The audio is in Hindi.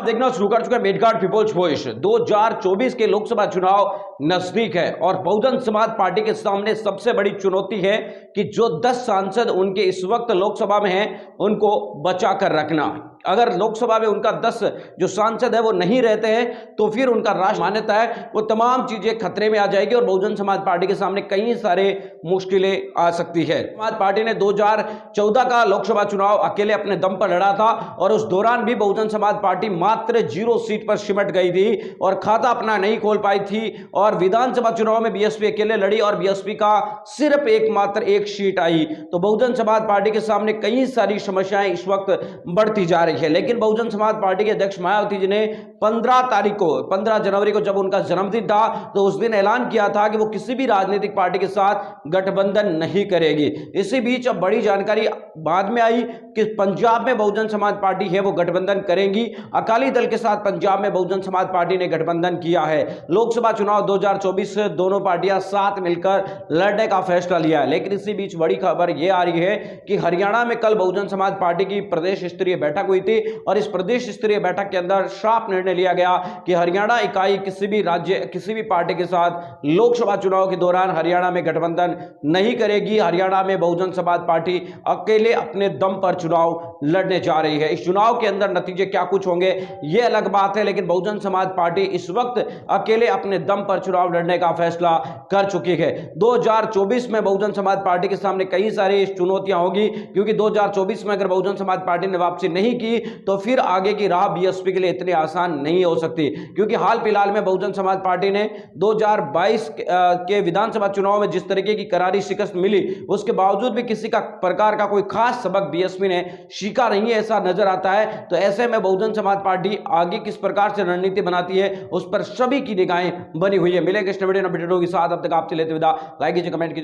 देखना शुरू कर चुका है मेडकाट पीपल्स वॉइस। 2024 के लोकसभा चुनाव नजदीक है और बहुजन समाज पार्टी के सामने सबसे बड़ी चुनौती है कि जो 10 सांसद उनके इस वक्त लोकसभा में हैं उनको बचा कर रखना। अगर लोकसभा में उनका 10 जो सांसद है वो नहीं रहते हैं तो फिर उनका राष्ट्र मान्यता है वो तमाम चीजें खतरे में आ जाएगी और बहुजन समाज पार्टी के सामने कई सारे मुश्किलें आ सकती है। समाज पार्टी ने 2014 का लोकसभा चुनाव अकेले अपने दम पर लड़ा था और उस दौरान भी बहुजन समाज पार्टी मात्र 0 सीट पर सिमट गई थी और खाता अपना नहीं खोल पाई थी और विधानसभा चुनाव में बीएसपी अकेले लड़ी और बीएसपी का सिर्फ एकमात्र एक सीट आई। तो बहुजन समाज पार्टी के सामने कई सारी समस्याएं इस वक्त बढ़ती जा रही है। लेकिन बहुजन समाज पार्टी के अध्यक्ष मायावती जी ने 15 जनवरी को जब उनका जन्मदिन था तो उस दिन ऐलान किया था कि वो किसी भी राजनीतिक पार्टी के साथ गठबंधन नहीं करेगी। इसी बीच अब बड़ी जानकारी बाद में आई कि पंजाब में बहुजन समाज पार्टी है वो गठबंधन करेंगी। अकाली दल के साथ पंजाब में बहुजन समाज पार्टी ने गठबंधन किया है। लोकसभा चुनाव 2024 दोनों पार्टियां साथ मिलकर लड़ने का फैसला लिया है। लेकिन इसी बीच बड़ी खबर यह आ रही है कि हरियाणा में कल बहुजन समाज पार्टी की प्रदेश स्तरीय बैठक हुई थी और इस प्रदेश स्तरीय बैठक के अंदर साफ निर्णय लिया गया कि हरियाणा इकाई किसी भी पार्टी के साथ लोकसभा चुनाव के दौरान हरियाणा में गठबंधन नहीं करेगी। हरियाणा में बहुजन समाज पार्टी अकेले अपने दम पर चुनाव लड़ने जा रही है। इस चुनाव के अंदर नतीजे क्या कुछ होंगे यह अलग बात है, लेकिन बहुजन समाज पार्टी इस वक्त अकेले अपने दम पर चुनाव लड़ने का फैसला कर चुकी है। 2024 में बहुजन समाज पार्टी के सामने कई सारी चुनौतियां होगी क्योंकि 2024 में अगर बहुजन समाज पार्टी ने वापसी नहीं की तो फिर आगे की राह बीएसपी के लिए इतनी आसान नहीं हो सकती, क्योंकि हाल फिलहाल में बहुजन समाज पार्टी ने 2022 के विधानसभा चुनाव में जिस तरीके की करारी शिकस्त मिली उसके बावजूद भी किसी का प्रकार का कोई खास सबक बीएसपी ने सीखा नहीं है, ऐसा नजर आता है। तो ऐसे में बहुजन समाज पार्टी आगे किस प्रकार से रणनीति बनाती है उस पर सभी की निगाहें बनी हुई है। मिलेंगे इस वीडियो के साथ, अब तक आपसे लेते विदा। लाइक कीजिए, कमेंट कीजिए।